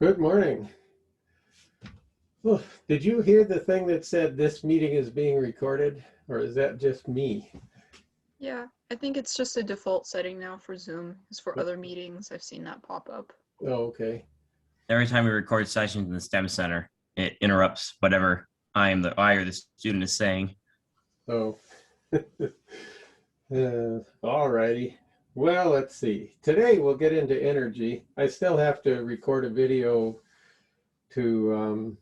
Good morning. Oh, did you hear the thing that said this meeting is being recorded, or is that just me? Yeah, I think it's just a default setting now for Zoom. As for other meetings, I've seen that pop up. Oh, okay. Every time we record sessions in the STEM Center, it interrupts whatever I or the student is saying. Oh, all righty. Well, let's see. Today we'll get into energy. I still have to record a video to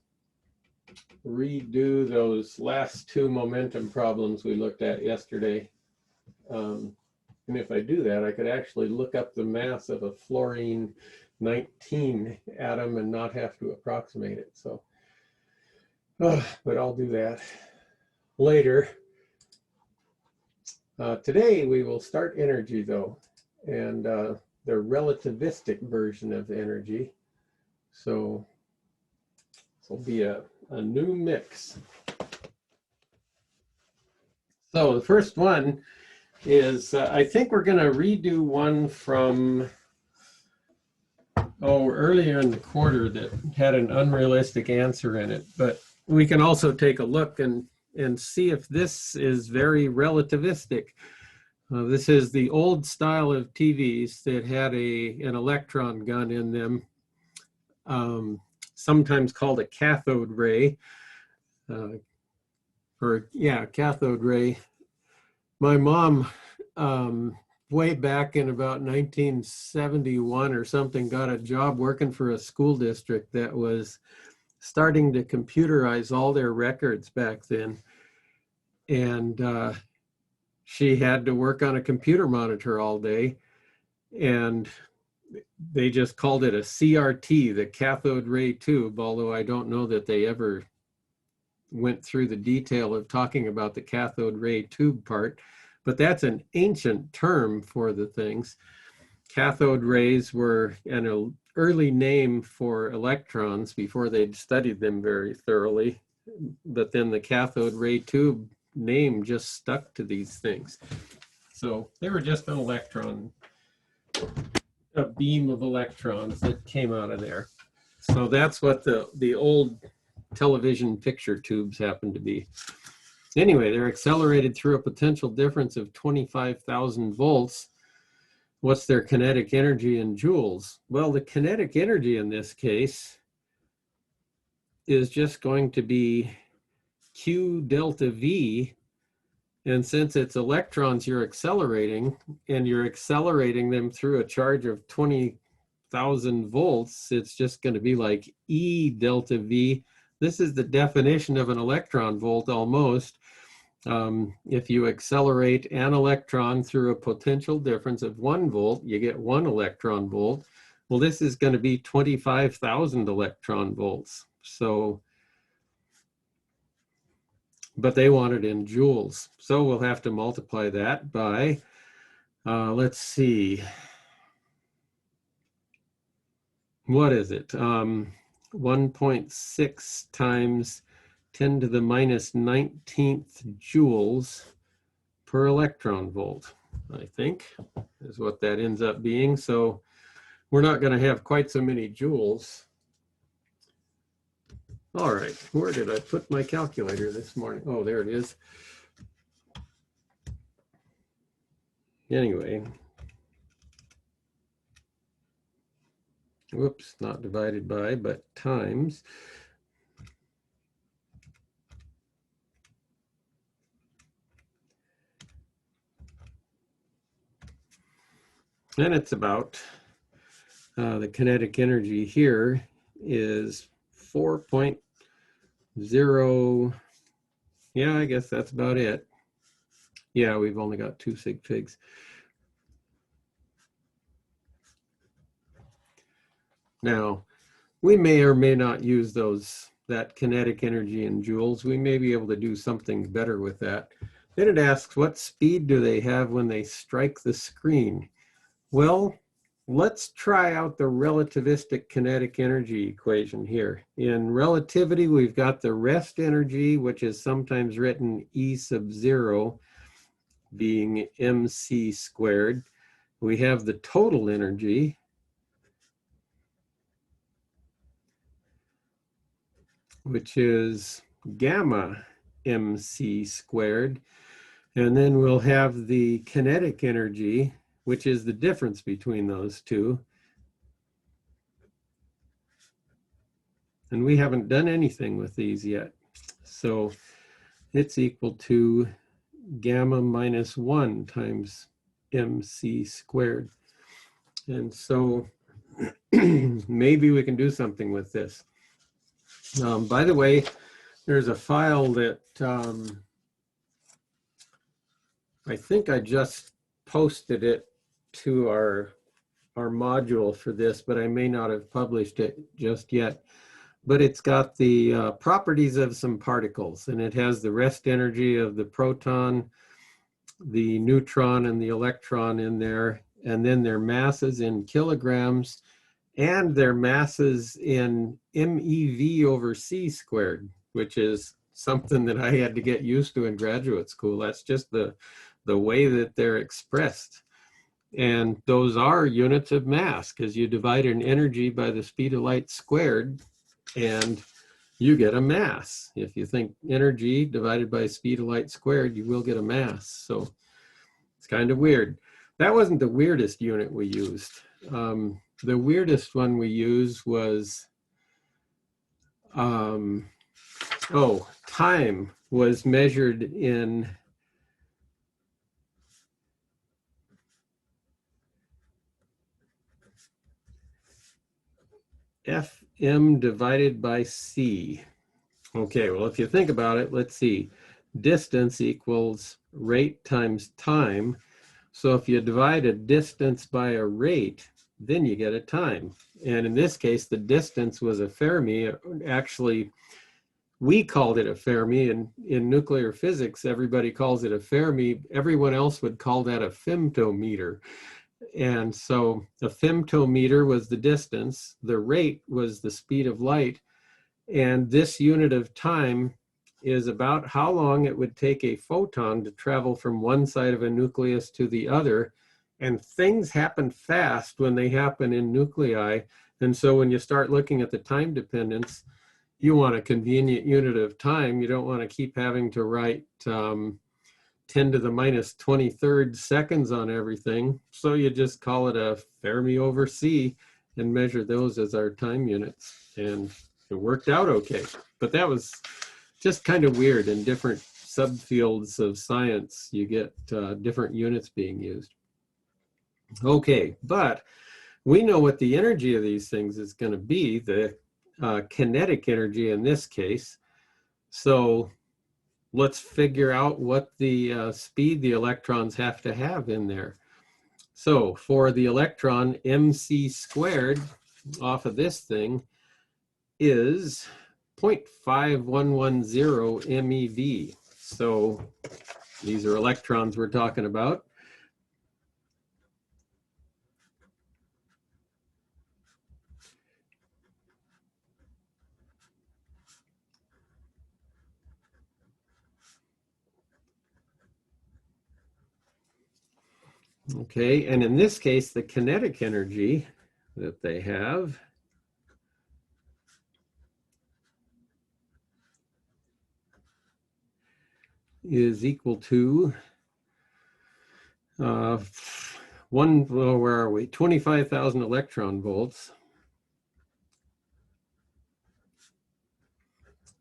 redo those last two momentum problems we looked at yesterday. And if I do that, I could actually look up the mass of a fluorine 19 atom and not have to approximate it. So, but I'll do that later. Today we will start energy though, and the relativistic version of energy. So this will be a new mix. So the first one is, I think we're going to redo one from earlier in the quarter that had an unrealistic answer in it, but we can also take a look and see if this is very relativistic. This is the old style of TVs that had an electron gun in them, sometimes called a cathode ray, cathode ray. My mom, way back in about 1971 or something, got a job working for a school district that was starting to computerize all their records back then. And she had to work on a computer monitor all day. And they just called it a CRT, the cathode ray tube, although I don't know that they ever went through the detail of talking about the cathode ray tube part. But that's an ancient term for the things. Cathode rays were an early name for electrons before they'd studied them very thoroughly. But then the cathode ray tube name just stuck to these things. So they were just an electron, a beam of electrons that came out of there. So that's what the old television picture tubes happen to be. Anyway, they're accelerated through a potential difference of 25,000 volts. What's their kinetic energy in joules? Well, the kinetic energy in this case is just going to be Q delta V. And since it's electrons you're accelerating, and you're accelerating them through a charge of 20,000 volts, it's just going to be like E delta V. This is the definition of an electron volt almost. If you accelerate an electron through a potential difference of 1 volt, you get 1 electron volt. Well, this is going to be 25,000 electron volts. So, but they want it in joules. So we'll have to multiply that by, let's see, what is it? 1.6 times 10 to the minus 19th joules per electron volt, I think, is what that ends up being. So we're not going to have quite so many joules. All right, where did I put my calculator this morning? Oh, there it is. Anyway, whoops, not divided by, but times. And it's about, the kinetic energy here is 4.0. Yeah, I guess that's about it. Yeah, we've only got 2 sig figs. Now, we may or may not use that kinetic energy in joules. We may be able to do something better with that. Then it asks, what speed do they have when they strike the screen? Well, let's try out the relativistic kinetic energy equation here. In relativity, we've got the rest energy, which is sometimes written E sub 0 being mc squared. We have the total energy, which is gamma mc squared. And then we'll have the kinetic energy, which is the difference between those two. And we haven't done anything with these yet. So it's equal to gamma minus 1 times mc squared. And so maybe we can do something with this. By the way, there's a file that I think I just posted it to our module for this, but I may not have published it just yet. But it's got the properties of some particles, and it has the rest energy of the proton, the neutron, and the electron in there, and then their masses in kilograms, and their masses in MeV over c squared, which is something that I had to get used to in graduate school. That's just the way that they're expressed. And those are units of mass, because you divide an energy by the speed of light squared, and you get a mass. If you think energy divided by speed of light squared, you will get a mass. So it's kind of weird. That wasn't the weirdest unit we used. The weirdest one we used was, time was measured in FM divided by C. Okay, well, if you think about it, let's see. Distance equals rate times time. So if you divide a distance by a rate, then you get a time. And in this case, the distance was a Fermi. Actually, we called it a Fermi. And in nuclear physics, everybody calls it a Fermi. Everyone else would call that a femtometer. And so a femtometer was the distance. The rate was the speed of light. And this unit of time is about how long it would take a photon to travel from one side of a nucleus to the other. And things happen fast when they happen in nuclei. And so when you start looking at the time dependence, you want a convenient unit of time. You don't want to keep having to write 10 to the minus 23rd seconds on everything. So you just call it a Fermi over C and measure those as our time units. And it worked out okay. But that was just kind of weird. In different subfields of science, you get different units being used. Okay, but we know what the energy of these things is going to be, the kinetic energy in this case. So let's figure out what the speed the electrons have to have in there. So for the electron, mc squared off of this thing is 0.5110 MeV. So these are electrons we're talking about. Okay, and in this case, the kinetic energy that they have is equal to where are we? 25,000 electron volts.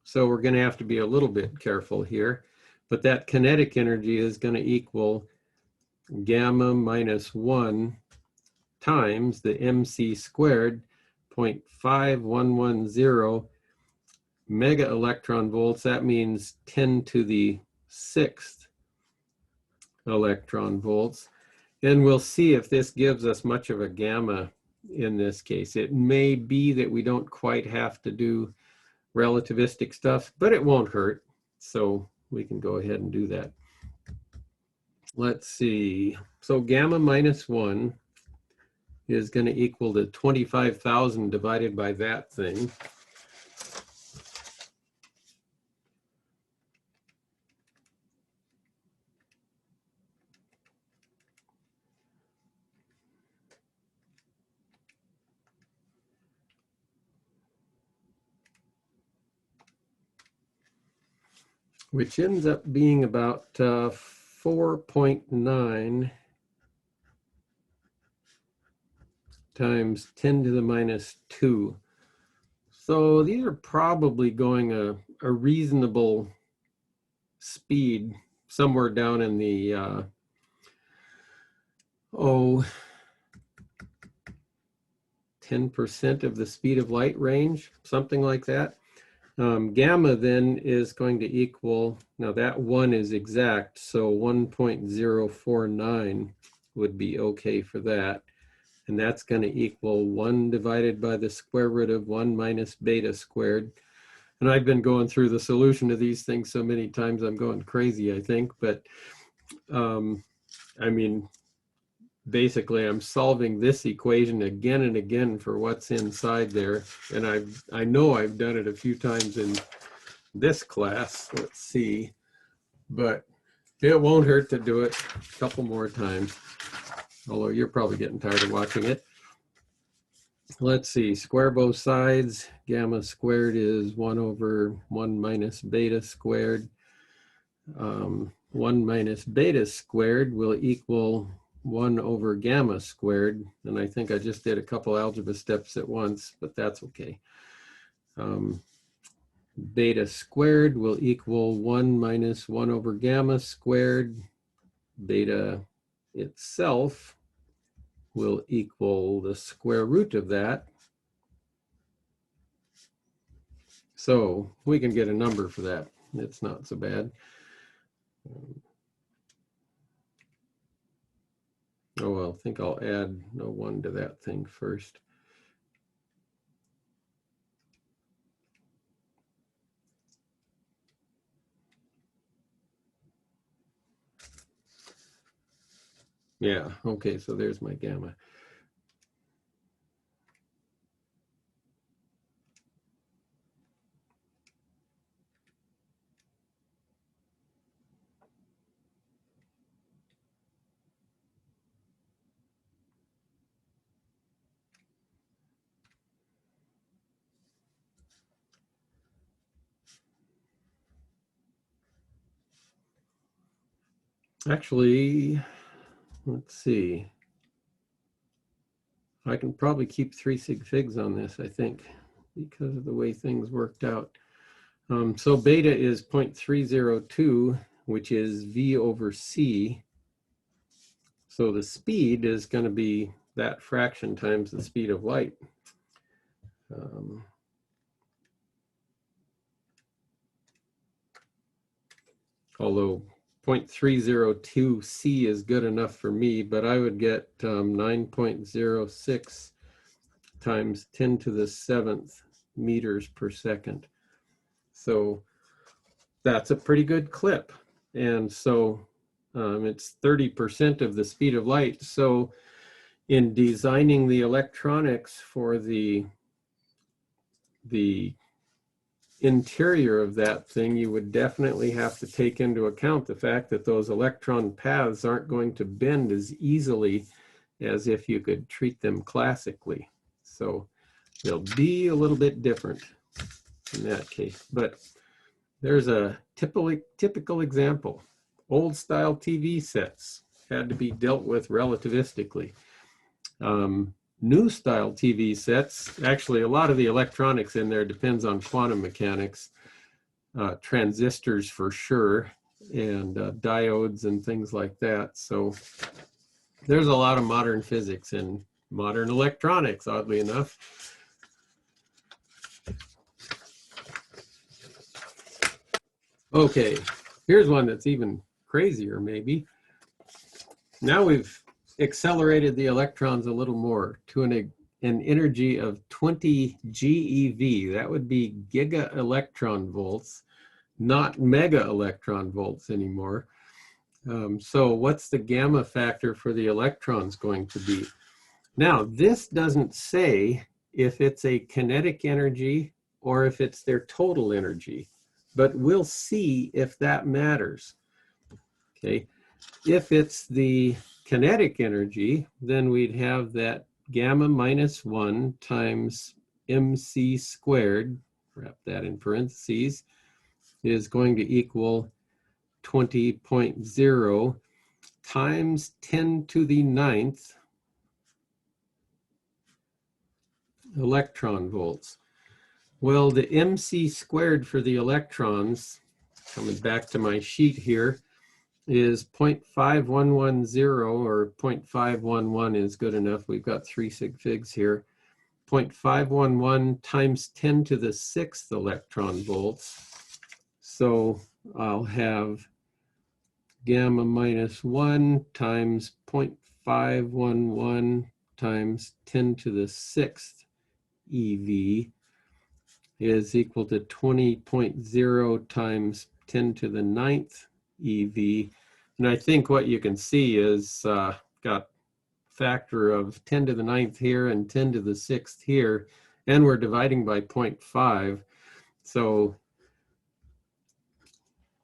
So we're going to have to be a little bit careful here, but that kinetic energy is going to equal gamma minus 1 times the mc squared, 0.5110 mega electron volts. That means 10 to the 6th electron volts. And we'll see if this gives us much of a gamma in this case. It may be that we don't quite have to do relativistic stuff, but it won't hurt. So we can go ahead and do that. Let's see. So gamma minus 1 is going to equal to 25,000 divided by that thing. which ends up being about 4.9 times 10 to the minus 2. So these are probably going a reasonable speed, somewhere down in the 10% of the speed of light range, something like that. Gamma then is going to equal, now that 1 is exact, so 1.049 would be okay for that. And that's going to equal 1 divided by the square root of 1 minus beta squared. And I've been going through the solution to these things so many times I'm going crazy, I think. But I mean, basically I'm solving this equation again and again for what's inside there. And I know I've done it a few times in this class. Let's see. But it won't hurt to do it a couple more times. Although you're probably getting tired of watching it. Let's see, square both sides. Gamma squared is 1 over 1 minus beta squared. 1 minus beta squared will equal 1 over gamma squared. And I think I just did a couple algebra steps at once, but that's okay. Beta squared will equal 1 minus 1 over gamma squared. Beta itself will equal the square root of that. So we can get a number for that. It's not so bad. Oh, well, I think I'll add a 1 to that thing first. Yeah, okay, so there's my gamma. Actually, let's see. I can probably keep 3 sig figs on this, I think, because of the way things worked out. So beta is 0.302, which is V over C. So the speed is going to be that fraction times the speed of light. Although 0.302 C is good enough for me, but I would get 9.06 times 10 to the 7th meters per second. So that's a pretty good clip. And so it's 30% of the speed of light. So in designing the electronics for the interior of that thing, you would definitely have to take into account the fact that those electron paths aren't going to bend as easily as if you could treat them classically. So they'll be a little bit different in that case. But there's a typical example. Old style TV sets had to be dealt with relativistically. New style TV sets, actually a lot of the electronics in there depends on quantum mechanics, transistors for sure, and diodes and things like that. So there's a lot of modern physics in modern electronics, oddly enough. Okay, here's one that's even crazier maybe. Now we've accelerated the electrons a little more to an energy of 20 GeV. That would be giga electron volts, not mega electron volts anymore. So what's the gamma factor for the electrons going to be? Now, this doesn't say if it's a kinetic energy or if it's their total energy, but we'll see if that matters. Okay, if it's the kinetic energy, then we'd have that gamma minus 1 times mc squared, wrap that in parentheses, is going to equal 20.0 times 10 to the 9th electron volts. Well, the MC squared for the electrons, coming back to my sheet here, is 0.5110, or 0.511 is good enough. We've got 3 sig figs here. 0.511 times 10 to the 6th electron volts. So I'll have gamma minus 1 times 0.511 times 10 to the 6th EV is equal to 20.0 times 10 to the 9th EV. And I think what you can see is got factor of 10 to the 9th here and 10 to the 6th here, and we're dividing by 0.5. So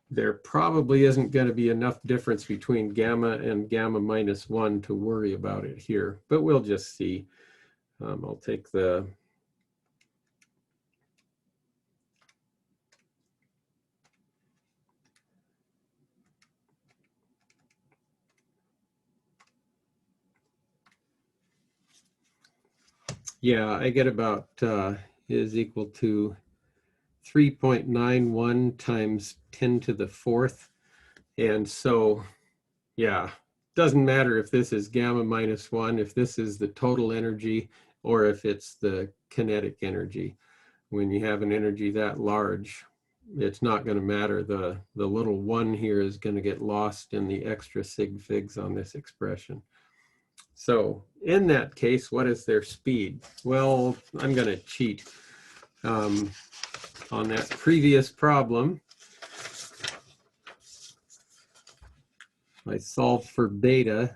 there probably isn't going to be enough difference between gamma and gamma minus 1 to worry about it here, but we'll just see. I'll take the I get about is equal to 3.91 times 10 to the 4th. And so, yeah, doesn't matter if this is gamma minus 1, if this is the total energy, or if it's the kinetic energy. When you have an energy that large, it's not going to matter. The little 1 here is going to get lost in the extra sig figs on this expression. So in that case, what is their speed? Well, I'm going to cheat. On that previous problem, I solved for beta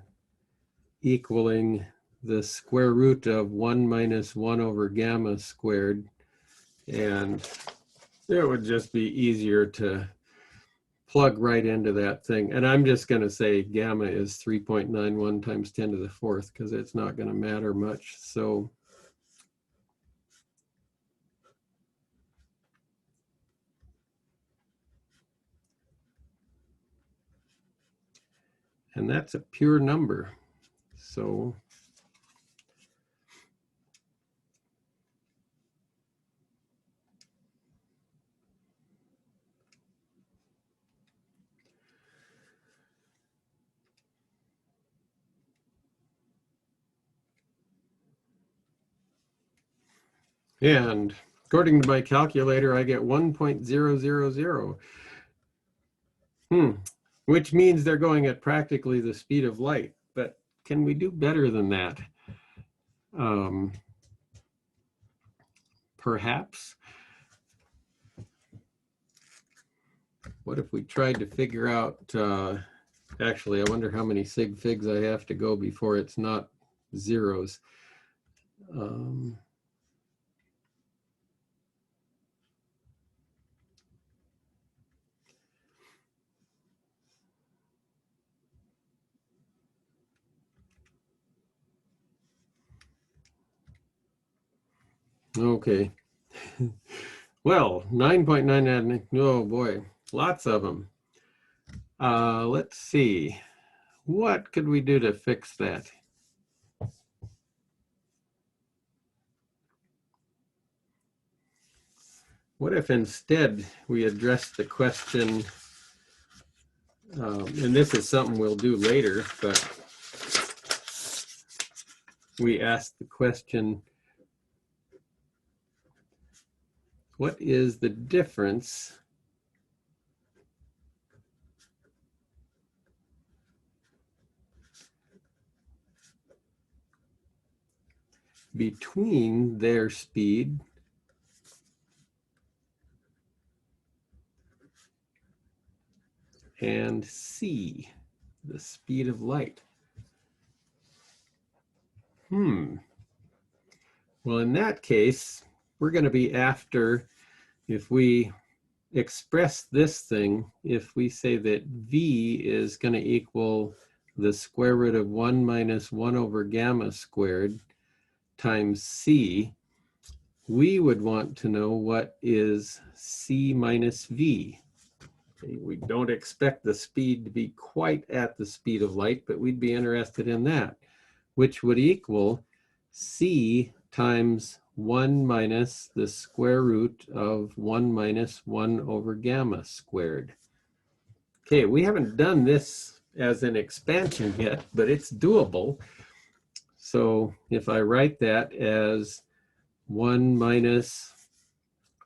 equaling the square root of 1 minus 1 over gamma squared. And it would just be easier to plug right into that thing. And I'm just going to say gamma is 3.91 times 10 to the 4th because it's not going to matter much. So and that's a pure number. So and according to my calculator, I get 1.000. Which means they're going at practically the speed of light. But can we do better than that? Perhaps. What if we tried to figure out, actually, I wonder how many sig figs I have to go before it's not zeros. Okay. Well, 9.99, oh boy, lots of them. Let's see. What could we do to fix that? What if instead we addressed the question, and this is something we'll do later, but we asked the question, what is the difference between their speed and c, the speed of light? Well, in that case, we're going to be after, if we express this thing, if we say that v is going to equal the square root of 1 minus 1 over gamma squared times c, we would want to know what is c minus v. Okay, we don't expect the speed to be quite at the speed of light, but we'd be interested in that, which would equal c times 1 minus the square root of 1 minus 1 over gamma squared. Okay, we haven't done this as an expansion yet, but it's doable. So if I write that as 1 minus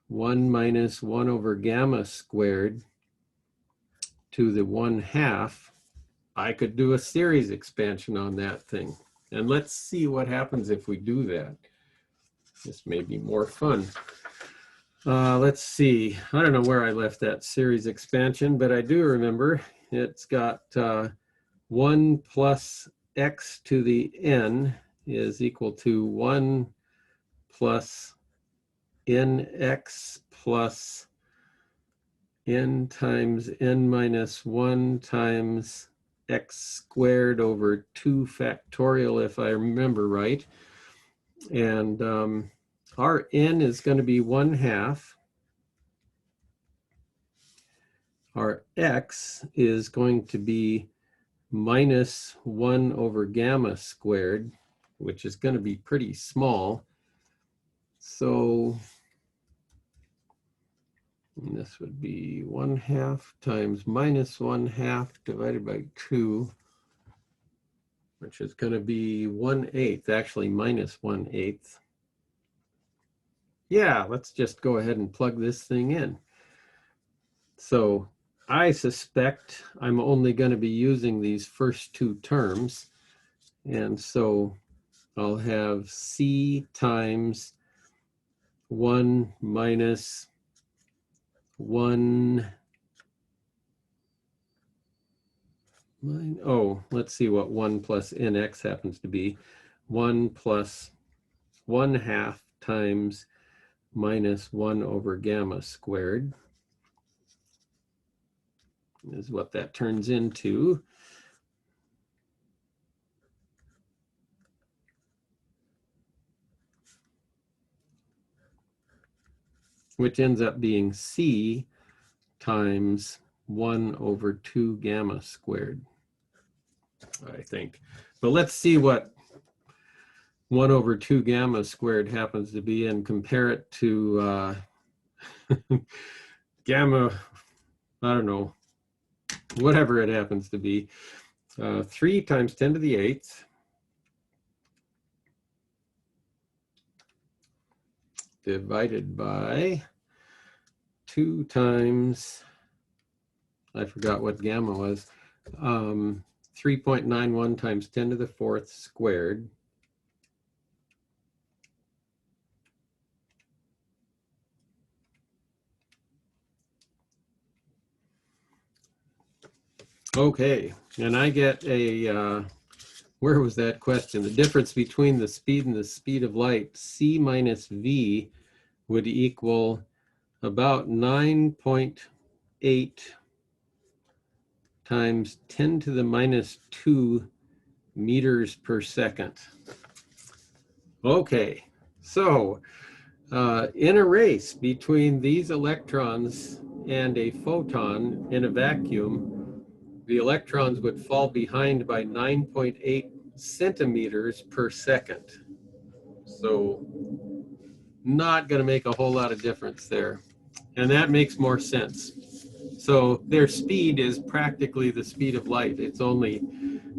1 over gamma squared to the 1/2, I could do a series expansion on that thing. And let's see what happens if we do that. This may be more fun. Let's see. I don't know where I left that series expansion, but I do remember it's got 1 plus x to the n is equal to 1 plus nx plus n times n minus 1 times x squared over 2 factorial, if I remember right. And our n is going to be 1/2. Our x is going to be minus 1 over gamma squared, which is going to be pretty small. So this would be 1/2 times minus 1/2 divided by 2, which is going to be 1/8, actually minus 1/8. Yeah, let's just go ahead and plug this thing in. So I suspect I'm only going to be using these first two terms. And so I'll have c times 1 minus 1. Oh, let's see what 1 plus nx happens to be. 1 plus 1/2 times minus 1 over gamma squared is what that turns into. Which ends up being c times 1 over 2 gamma squared, I think. But let's see what 1 over 2 gamma squared happens to be and compare it to gamma, I don't know, whatever it happens to be. 3 times 10 to the 8th divided by 2 times, I forgot what gamma was, 3.91 times 10 to the 4th squared. Okay, and I get a, where was that question? The difference between the speed and the speed of light, c minus v, would equal about 9.8 times 10 to the minus 2 meters per second. Okay, so in a race between these electrons and a photon in a vacuum, the electrons would fall behind by 9.8 centimeters per second. So not going to make a whole lot of difference there. And that makes more sense. So their speed is practically the speed of light. It's only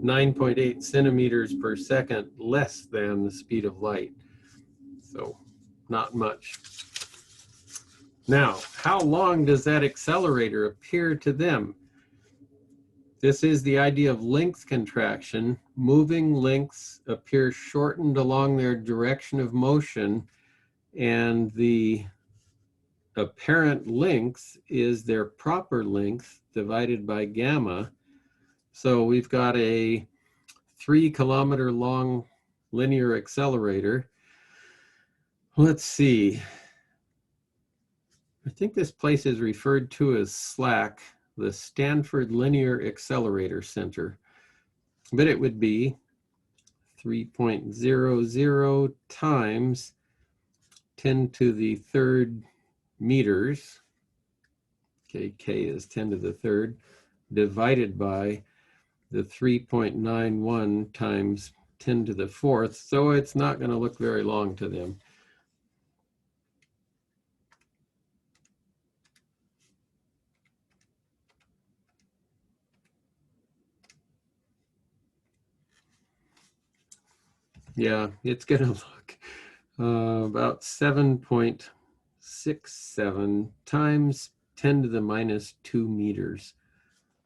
9.8 centimeters per second less than the speed of light. So not much. Now, how long does that accelerator appear to them? This is the idea of length contraction. Moving lengths appear shortened along their direction of motion, and the apparent length is their proper length divided by gamma. So we've got a 3-kilometer long linear accelerator. Let's see. I think this place is referred to as SLAC, the Stanford Linear Accelerator Center. But it would be 3.00 times 10 to the 3rd meters. say K is 10 to the third, divided by the 3.91 times 10 to the fourth. So it's not going to look very long to them. Yeah, it's going to look about 7.67 times 10 to the minus 2 meters.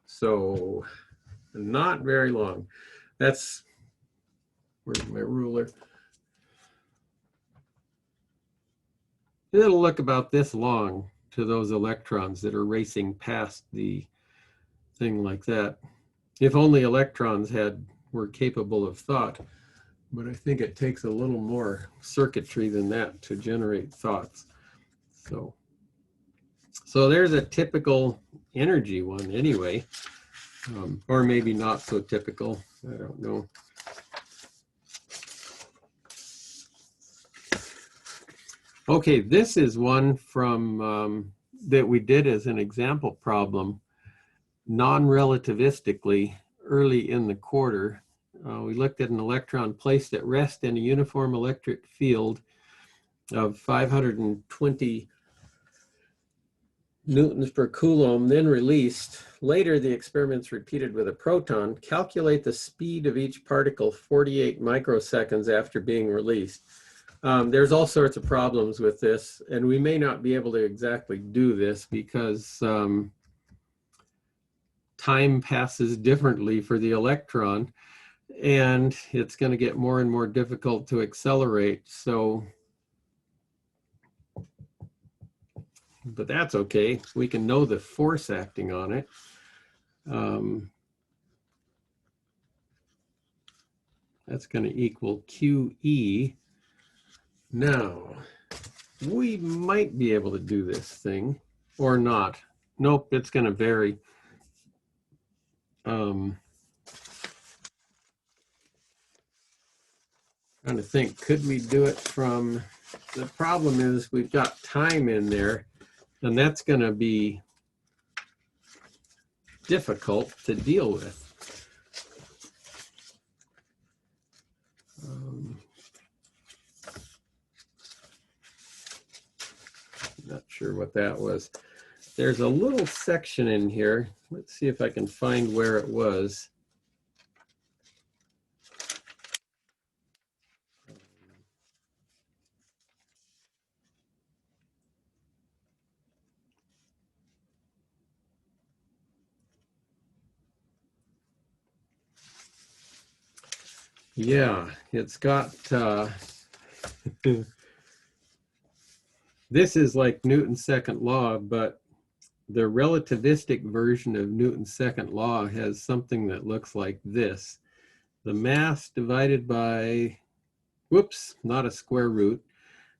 So not very long. That's, where's my ruler? It'll look about this long to those electrons that are racing past the thing like that. If only electrons were capable of thought. But I think it takes a little more circuitry than that to generate thoughts. So there's a typical energy one anyway, or maybe not so typical. I don't know. Okay, this is one from that we did as an example problem, non-relativistically early in the quarter. We looked at an electron placed at rest in a uniform electric field of 520 newtons per coulomb, then released. Later, the experiment's repeated with a proton. Calculate the speed of each particle 48 microseconds after being released. There's all sorts of problems with this, and we may not be able to exactly do this because time passes differently for the electron, and it's going to get more and more difficult to accelerate. So, but that's okay. We can know the force acting on it. That's going to equal QE. Now, we might be able to do this thing or not. Nope, it's going to vary. Trying to think, could we do it from, the problem is we've got time in there, and that's going to be difficult to deal with. Not sure what that was. There's a little section in here. Let's see if I can find where it was. Yeah, it's got, this is like Newton's second law, but the relativistic version of Newton's second law has something that looks like this. The mass divided by, whoops, not a square root.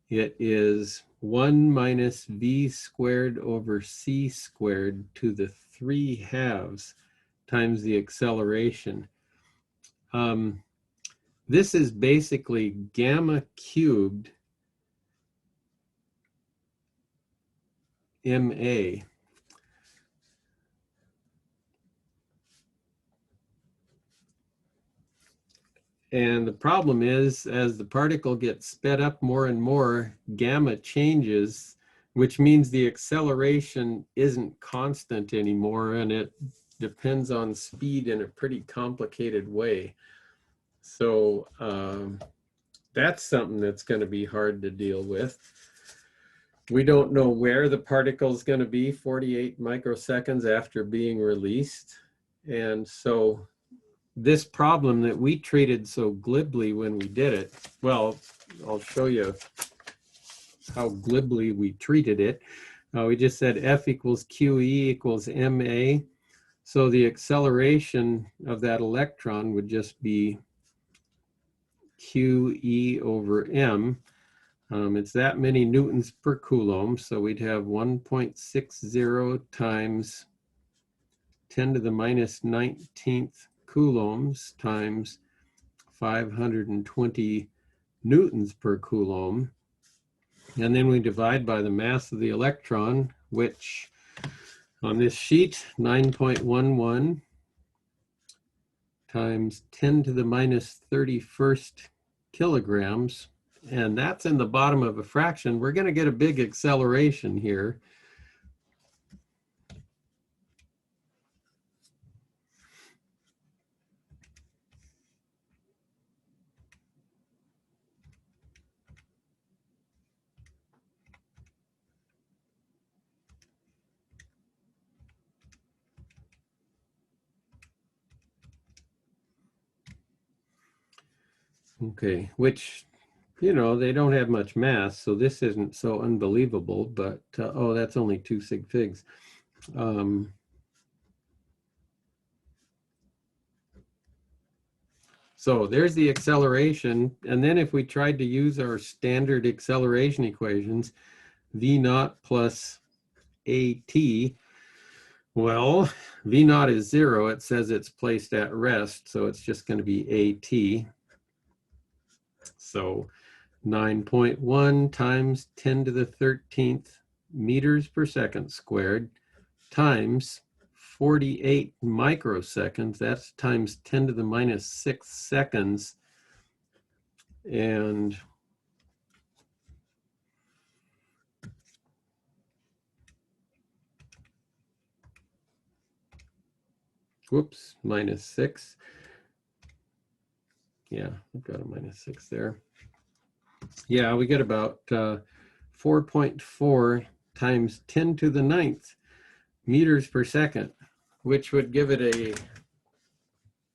It is 1 minus v squared over c squared to the 3/2 times the acceleration. This is basically gamma cubed ma. And the problem is, as the particle gets sped up more and more, gamma changes, which means the acceleration isn't constant anymore, and it depends on speed in a pretty complicated way. So that's something that's going to be hard to deal with. We don't know where the particle is going to be 48 microseconds after being released. And so this problem that we treated so glibly when we did it, well, I'll show you how glibly we treated it. We just said F equals QE equals MA. So the acceleration of that electron would just be QE over M. It's that many newtons per coulomb. So we'd have 1.60 times 10 to the minus 19th coulombs times 520 newtons per coulomb. And then we divide by the mass of the electron, which On this sheet, 9.11 times 10 to the minus 31st kilograms, and that's in the bottom of a fraction. We're going to get a big acceleration here. Okay, which, you know, they don't have much mass, so this isn't so unbelievable, but, oh, that's only 2 sig figs. So there's the acceleration, and then if we tried to use our standard acceleration equations, v naught plus at, well, v naught is 0. It says it's placed at rest, so it's just going to be at. So 9.1 times 10 to the 13th meters per second squared times 48 microseconds. That's times 10 to the minus 6 seconds. And whoops, minus 6. Yeah, I've got a minus 6 there. Yeah, we get about 4.4 times 10 to the 9th meters per second, which would give it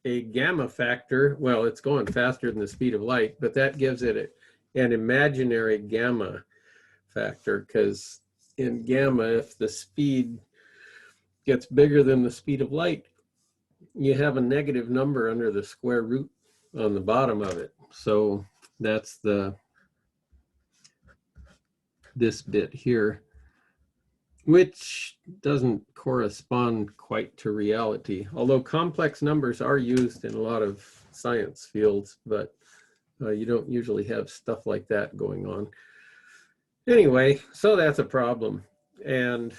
a gamma factor. Well, it's going faster than the speed of light, but that gives it an imaginary gamma factor, because in gamma, if the speed gets bigger than the speed of light, you have a negative number under the square root on the bottom of it. So that's this bit here, which doesn't correspond quite to reality, although complex numbers are used in a lot of science fields, but you don't usually have stuff like that going on. Anyway, so that's a problem, and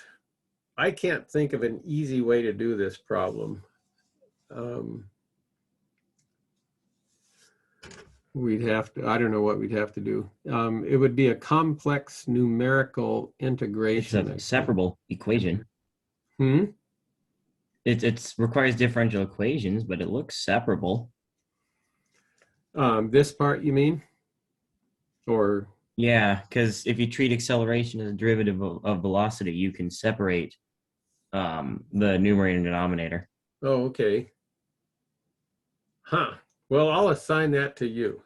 I can't think of an easy way to do this problem. We'd have to, I don't know what we'd have to do. It would be a complex numerical It's integration. a separable equation. Hmm? It requires differential equations, but it looks separable. This part, you mean? Or Yeah, because if you treat acceleration as a derivative of velocity, you can separate the numerator and denominator. oh, okay. Huh. Well, I'll assign that to you.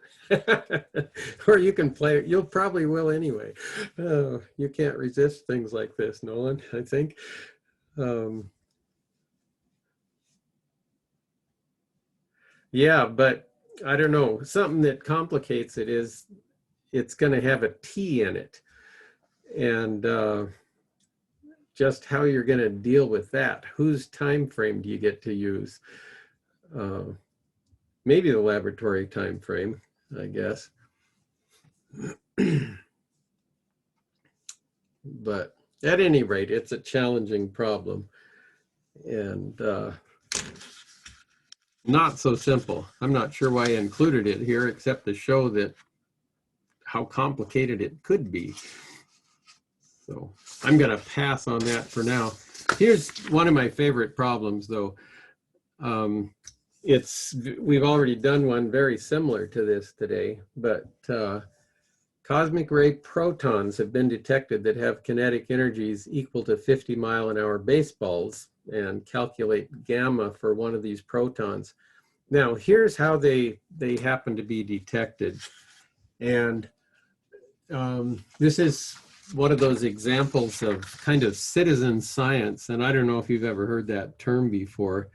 Or you can play it. You'll probably will anyway. You can't resist things like this, Nolan, I think. Yeah, but I don't know. Something that complicates it is it's going to have a T in it. And just how you're going to deal with that. Whose time frame do you get to use? Maybe the laboratory time frame, I guess. But at any rate, it's a challenging problem, and not so simple. I'm not sure why I included it here, except to show that how complicated it could be. So I'm going to pass on that for now. Here's one of my favorite problems, though. We've already done one very similar to this today, but cosmic ray protons have been detected that have kinetic energies equal to 50-mile-an-hour baseballs, and calculate gamma for one of these protons. Now, here's how they happen to be detected. And this is one of those examples of kind of citizen science, and I don't know if you've ever heard that term before.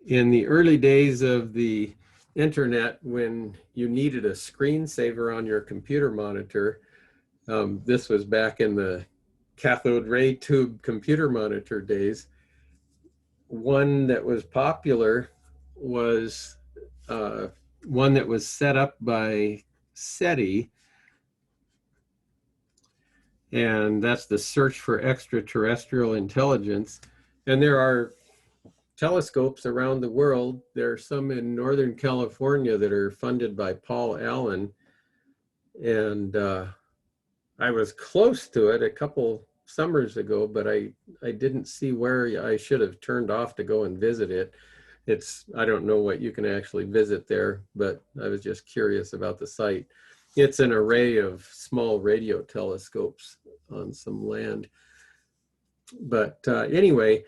In the early days of the internet, when you needed a screensaver on your computer monitor, this was back in the cathode ray tube computer monitor days, one that was popular was one that was set up by SETI, and that's the search for extraterrestrial intelligence. And there are telescopes around the world. There are some in Northern California that are funded by Paul Allen. And I was close to it a couple summers ago, but I didn't see where I should have turned off to go and visit it. I don't know what you can actually visit there, but I was just curious about the site. It's an array of small radio telescopes on some land. But anyway,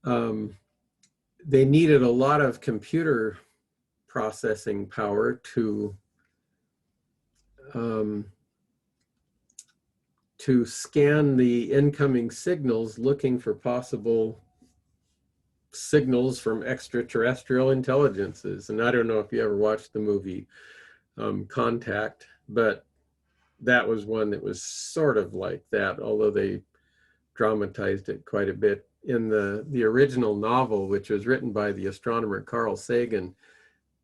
they needed a lot of computer processing power to scan the incoming signals, looking for possible signals from extraterrestrial intelligences. And I don't know if you ever watched the movie Contact, but that was one that was sort of like that, although they dramatized it quite a bit. In the original novel, which was written by the astronomer Carl Sagan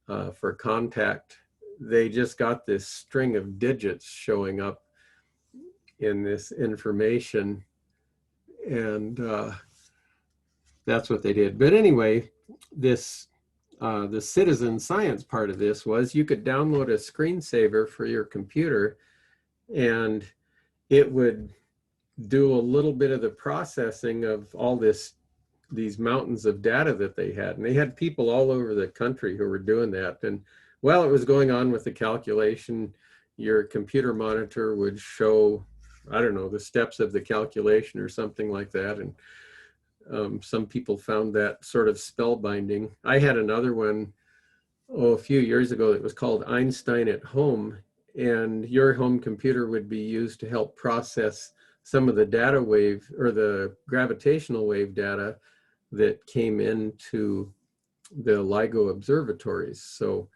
for Contact, they just got this string of digits showing up in this information, and that's what they did. But anyway, this the citizen science part of this was you could download a screensaver for your computer, and it would do a little bit of the processing of all these mountains of data that they had. And they had people all over the country who were doing that. And while it was going on with the calculation, your computer monitor would show, I don't know, the steps of the calculation or something like that. And some people found that sort of spellbinding. I had another one, a few years ago that was called Einstein at Home. And your home computer would be used to help process some of the data wave or the gravitational wave data that came into the LIGO observatories. So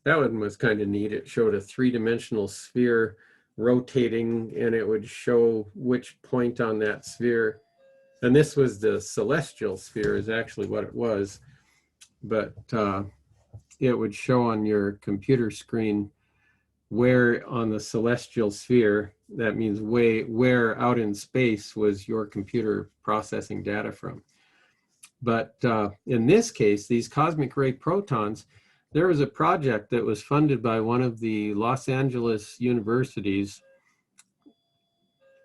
that one was kind of neat. It showed a three-dimensional sphere rotating, and it would show which point on that sphere. And this was the celestial sphere is actually what it was. But it would show on your computer screen where on the celestial sphere, that means where out in space was your computer processing data from. But in this case, these cosmic ray protons, there was a project that was funded by one of the Los Angeles universities.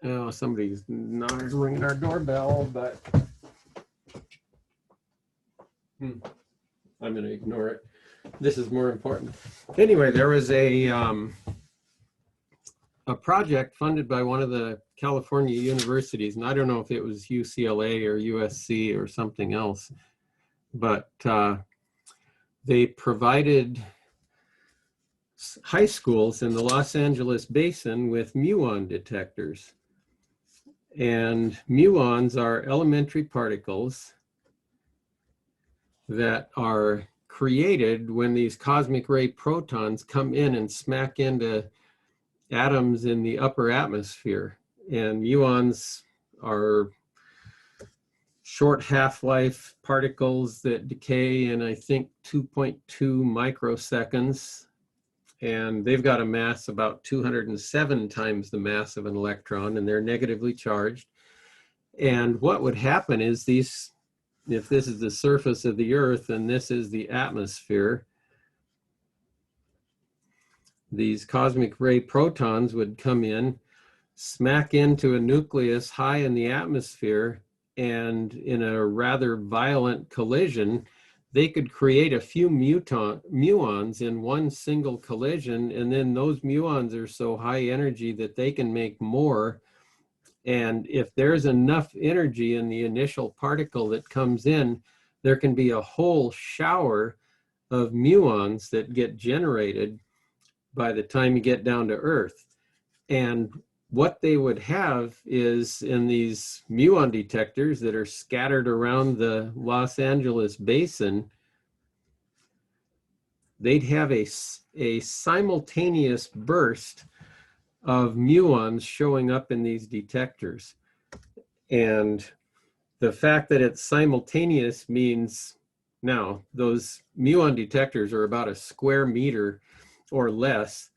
Oh, somebody's not ringing our doorbell, but I'm going to ignore it. This is more important. Anyway, there was a project funded by one of the California universities, and I don't know if it was UCLA or USC or something else, but they provided high schools in the Los Angeles basin with muon detectors. And muons are elementary particles that are created when these cosmic ray protons come in and smack into atoms in the upper atmosphere. And muons are short half-life particles that decay in, I think, 2.2 microseconds. And they've got a mass about 207 times the mass of an electron, and they're negatively charged. And what would happen is if this is the surface of the Earth and this is the atmosphere, these cosmic ray protons would come in, smack into a nucleus high in the atmosphere, and in a rather violent collision, they could create a few muons in one single collision, and then those muons are so high energy that they can make more. And if there's enough energy in the initial particle that comes in, there can be a whole shower of muons that get generated by the time you get down to Earth. And what they would have is in these muon detectors that are scattered around the Los Angeles basin, they'd have a simultaneous burst of muons showing up in these detectors. And the fact that it's simultaneous means now those muon detectors are about a square meter or less,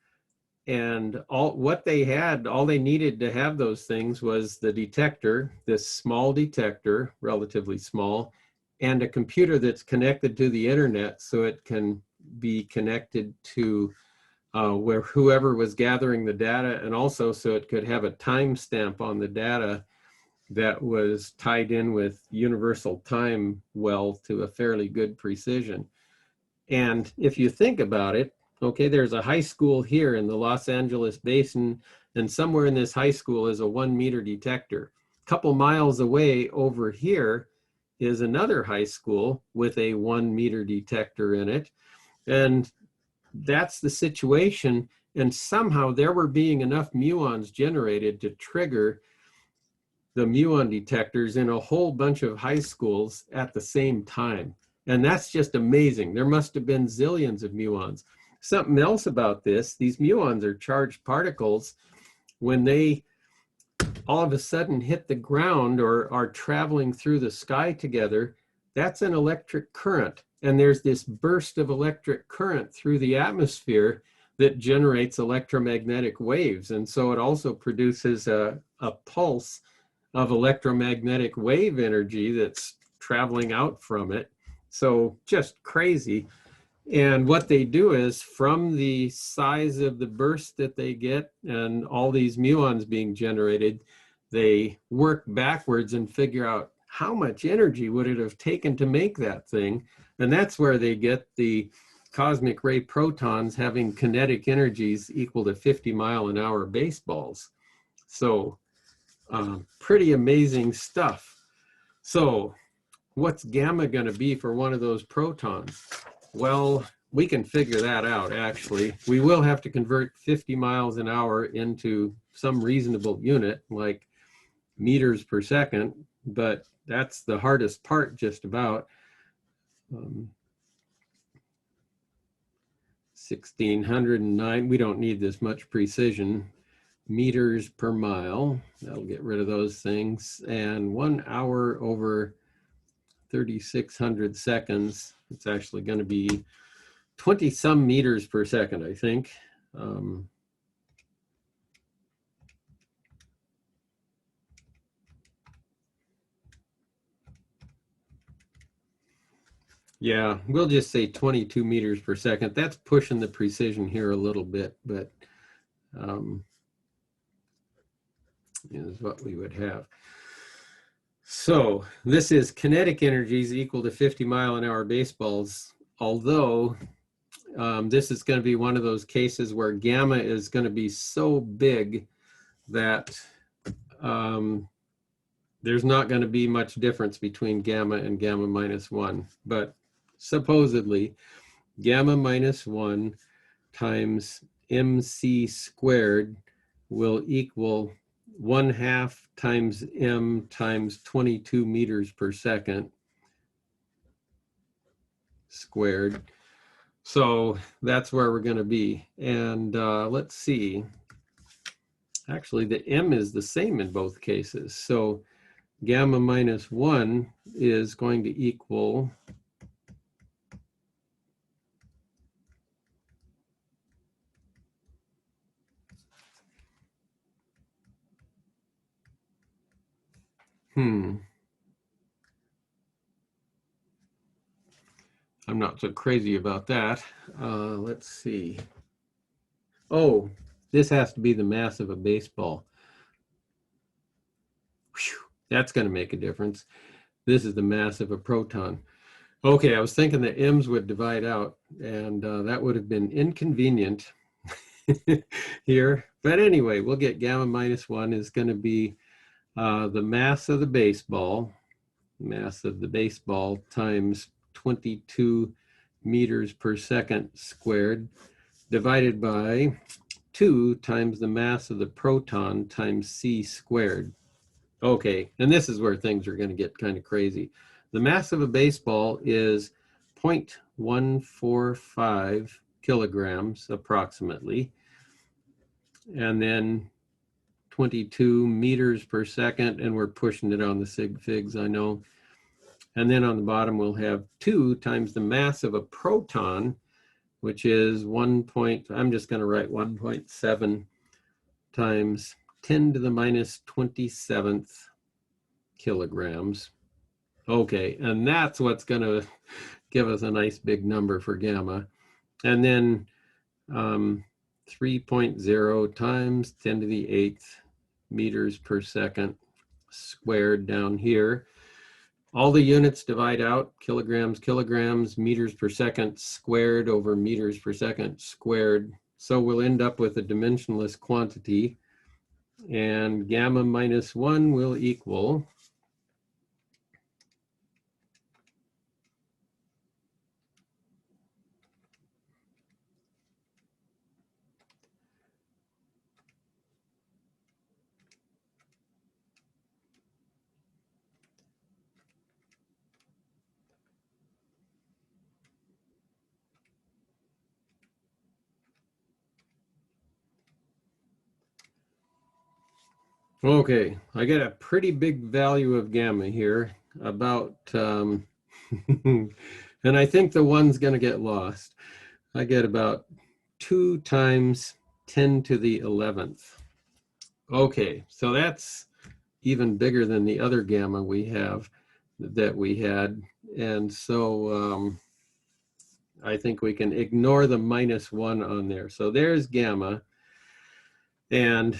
And all they needed to have those things was the detector, this small detector, relatively small, and a computer that's connected to the internet so it can be connected to where whoever was gathering the data, and also so it could have a timestamp on the data that was tied in with universal time well to a fairly good precision. And if you think about it, okay, there's a high school here in the Los Angeles basin, and somewhere in this high school is a 1 meter detector. A couple miles away over here is another high school with a 1 meter detector in it. And that's the situation. And somehow there were being enough muons generated to trigger the muon detectors in a whole bunch of high schools at the same time. And that's just amazing. There must have been zillions of muons. Something else about this, these muons are charged particles. When they all of a sudden hit the ground or are traveling through the sky together, that's an electric current. And there's this burst of electric current through the atmosphere that generates electromagnetic waves. And so it also produces a pulse of electromagnetic wave energy that's traveling out from it. So just crazy. And what they do is, from the size of the burst that they get and all these muons being generated, they work backwards and figure out how much energy would it have taken to make that thing. And that's where they get the cosmic ray protons having kinetic energies equal to 50-mile-an-hour baseballs. So pretty amazing stuff. So what's gamma going to be for one of those protons? Well, we can figure that out, actually. We will have to convert 50 miles an hour into some reasonable unit, like meters per second, but that's the hardest part, just about. 1609, we don't need this much precision. Meters per mile, that'll get rid of those things. And 1 hour over 3,600 seconds, it's actually going to be 20 some meters per second, I think. Yeah, we'll just say 22 meters per second. That's pushing the precision here a little bit, but is what we would have. So this is kinetic energies equal to 50-mile-an-hour baseballs, although this is going to be one of those cases where gamma is going to be so big that there's not going to be much difference between gamma and gamma minus 1. But supposedly, gamma minus 1 times mc squared will equal 1/2 times m times 22 meters per second squared. So that's where we're going to be. And let's see. Actually, the m is the same in both cases. So gamma minus 1 is going to equal I'm not so crazy about that. Let's see. Oh, this has to be the mass of a baseball. Whew, that's going to make a difference. This is the mass of a proton. Okay, I was thinking the m's would divide out, and that would have been inconvenient here. But anyway, we'll get gamma minus 1 is going to be the mass of the baseball times 22 meters per second squared divided by 2 times the mass of the proton times c squared. Okay, and this is where things are going to get kind of crazy. The mass of a baseball is 0.145 kilograms approximately, and then 22 meters per second, and we're pushing it on the sig figs, I know. And then on the bottom we'll have 2 times the mass of a proton, which is I'm just going to write 1.7 times 10 to the minus 27th kilograms. Okay, and that's what's going to give us a nice big number for gamma. And then 3.0 times 10 to the 8th meters per second squared down here. All the units divide out, kilograms, kilograms, meters per second squared over meters per second squared. So we'll end up with a dimensionless quantity, and gamma minus 1 will equal okay, I get a pretty big value of gamma here, about, and I think the one's going to get lost. I get about 2 times 10 to the 11th. Okay, so that's even bigger than the other gamma we had. And so I think we can ignore the minus 1 on there. So there's gamma. And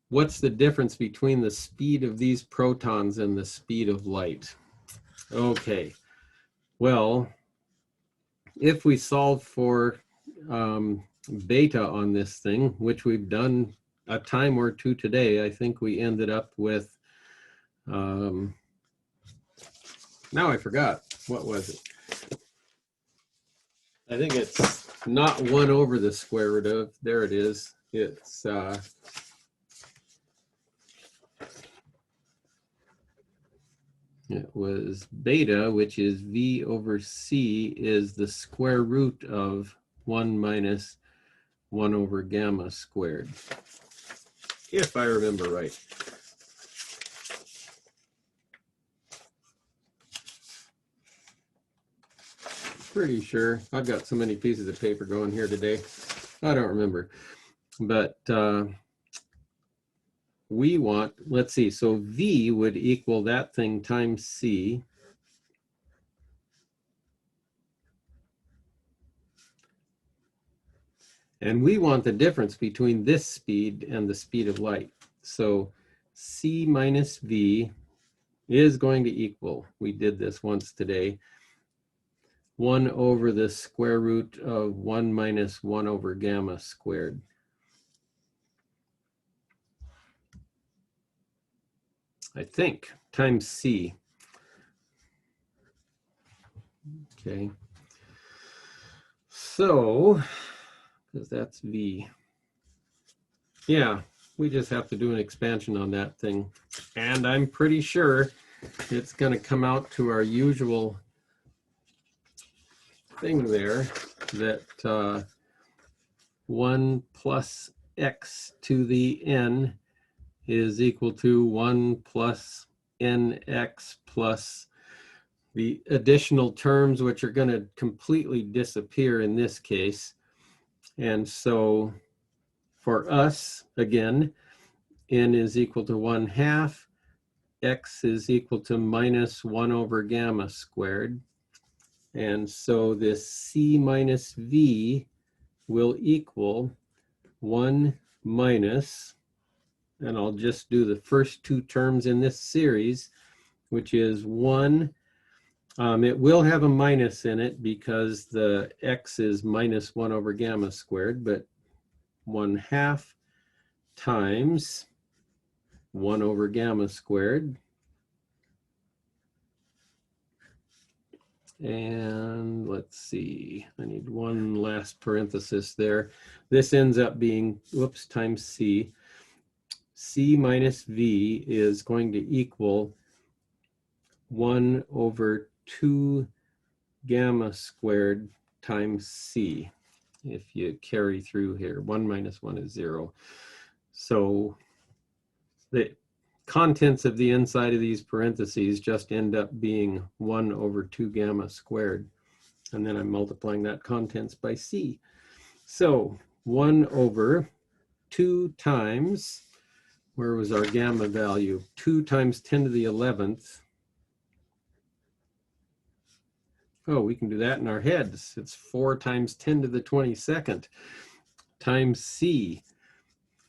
what's the difference between the speed of these protons and the speed of light? Okay, well, if we solve for beta on this thing, which we've done a time or two today, I think we ended up with, now I forgot, what was it? I think it's not 1 over the square root of, there it is. It's it was beta, which is V over C, is the square root of 1 minus 1 over gamma squared, if I remember right. Pretty sure. I've got so many pieces of paper going here today. I don't remember. But we want, let's see, so V would equal that thing times C. And we want the difference between this speed and the speed of light. So C minus V is going to equal, we did this once today, 1 over the square root of 1 minus 1 over gamma squared. I think, times C. Okay. So, because that's V. Yeah, we just have to do an expansion on that thing. And I'm pretty sure it's going to come out to our usual thing there, that 1 plus x to the n is equal to 1 plus nx plus the additional terms, which are going to completely disappear in this case. And so for us, again, n is equal to 1/2, x is equal to minus 1 over gamma squared. And so this C minus V will equal 1 minus, and I'll just do the first 2 terms in this series, which is 1. It will have a minus in it because the x is minus 1 over gamma squared, but 1/2 times 1 over gamma squared. And let's see, I need one last parenthesis there. This ends up being, whoops, times C. C minus V is going to equal 1 over 2 gamma squared times C. If you carry through here, 1 minus 1 is 0. So the contents of the inside of these parentheses just end up being 1 over 2 gamma squared. And then I'm multiplying that contents by C. So 1 over 2 times, where was our gamma value? 2 times 10 to the 11th. Oh, we can do that in our heads. It's 4 times 10 to the 22nd times C.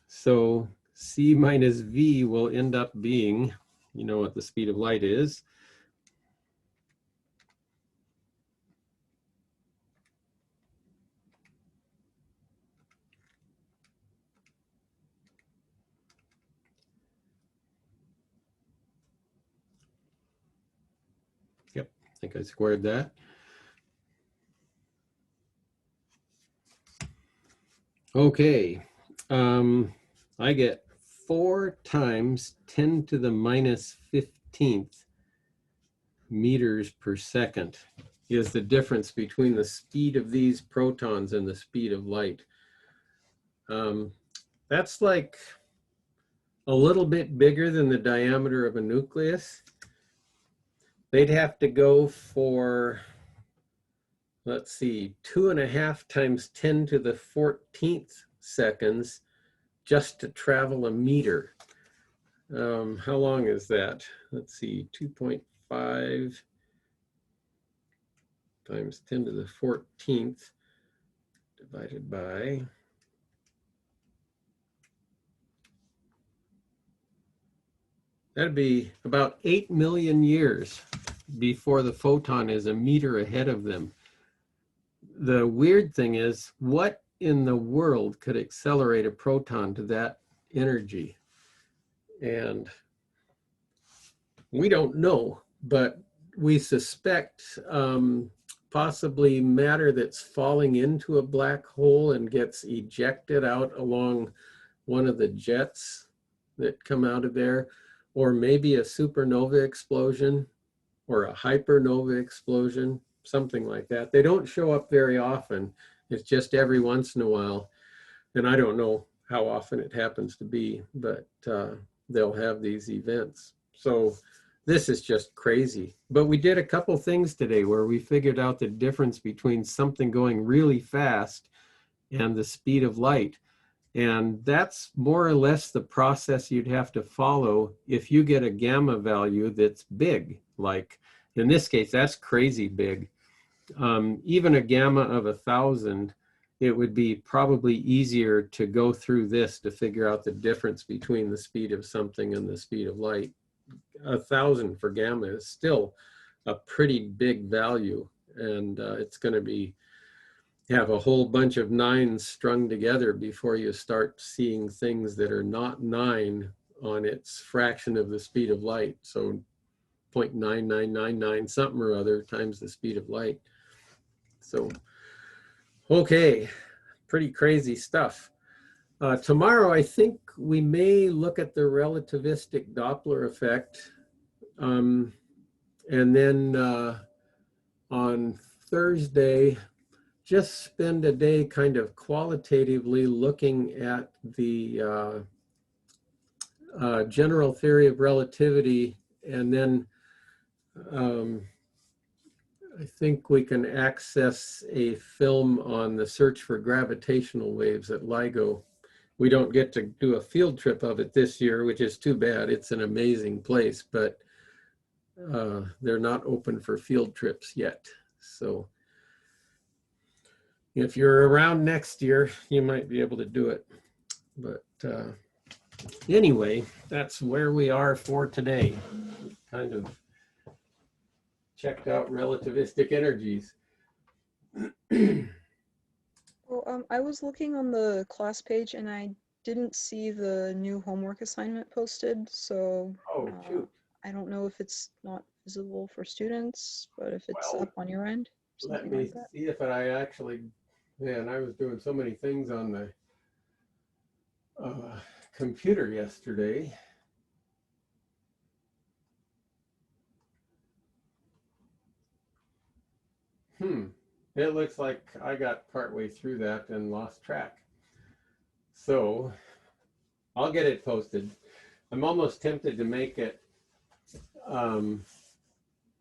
So C minus V will end up being, you know what the speed of light is. Yep, I think I squared that. Okay, I get 4 times 10 to the minus 15th meters per second is the difference between the speed of these protons and the speed of light. That's like a little bit bigger than the diameter of a nucleus. They'd have to go for, let's see, 2.5 times 10 to the 14th seconds just to travel a meter. How long is that? Let's see, 2.5 times 10 to the 14th divided by, that'd be about 8 million years before the photon is a meter ahead of them. The weird thing is, what in the world could accelerate a proton to that energy? And we don't know, but we suspect possibly matter that's falling into a black hole and gets ejected out along one of the jets that come out of there, or maybe a supernova explosion or a hypernova explosion, something like that. They don't show up very often. It's just every once in a while. And I don't know how often it happens to be, but they'll have these events. So this is just crazy. But we did a couple things today where we figured out the difference between something going really fast and the speed of light. And that's more or less the process you'd have to follow if you get a gamma value that's big. Like in this case, that's crazy big. Even a gamma of 1,000, it would be probably easier to go through this to figure out the difference between the speed of something and the speed of light. 1,000 for gamma is still a pretty big value, and it's going to have a whole bunch of nines strung together before you start seeing things that are not 9 on its fraction of the speed of light. So 0.9999 something or other times the speed of light. So, okay, pretty crazy stuff. Tomorrow, I think we may look at the relativistic Doppler effect. And then on Thursday, just spend a day kind of qualitatively looking at the general theory of relativity. And then I think we can access a film on the search for gravitational waves at LIGO. We don't get to do a field trip of it this year, which is too bad. It's an amazing place, but they're not open for field trips yet. So if you're around next year, you might be able to do it. But anyway, that's where we are for today. Kind of checked out relativistic energies. Well, I was looking on the class page and I didn't see the new homework assignment posted, so Oh, shoot. I don't know if it's not visible for students, but if it's up on your end, Let something me like that. see if I actually, man, I was doing so many things on the computer yesterday. It looks like I got partway through that and lost track. So I'll get it posted. I'm almost tempted to make it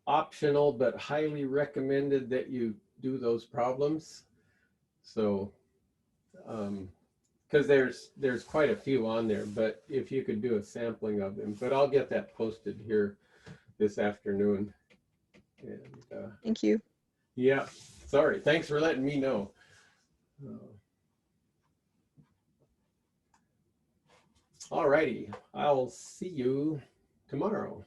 optional, but highly recommended that you do those problems. So, because there's quite a few on there, but if you could do a sampling of them, but I'll get that posted here this afternoon. And Thank you. yeah, sorry. Thanks for letting me know. All righty. I'll see you tomorrow.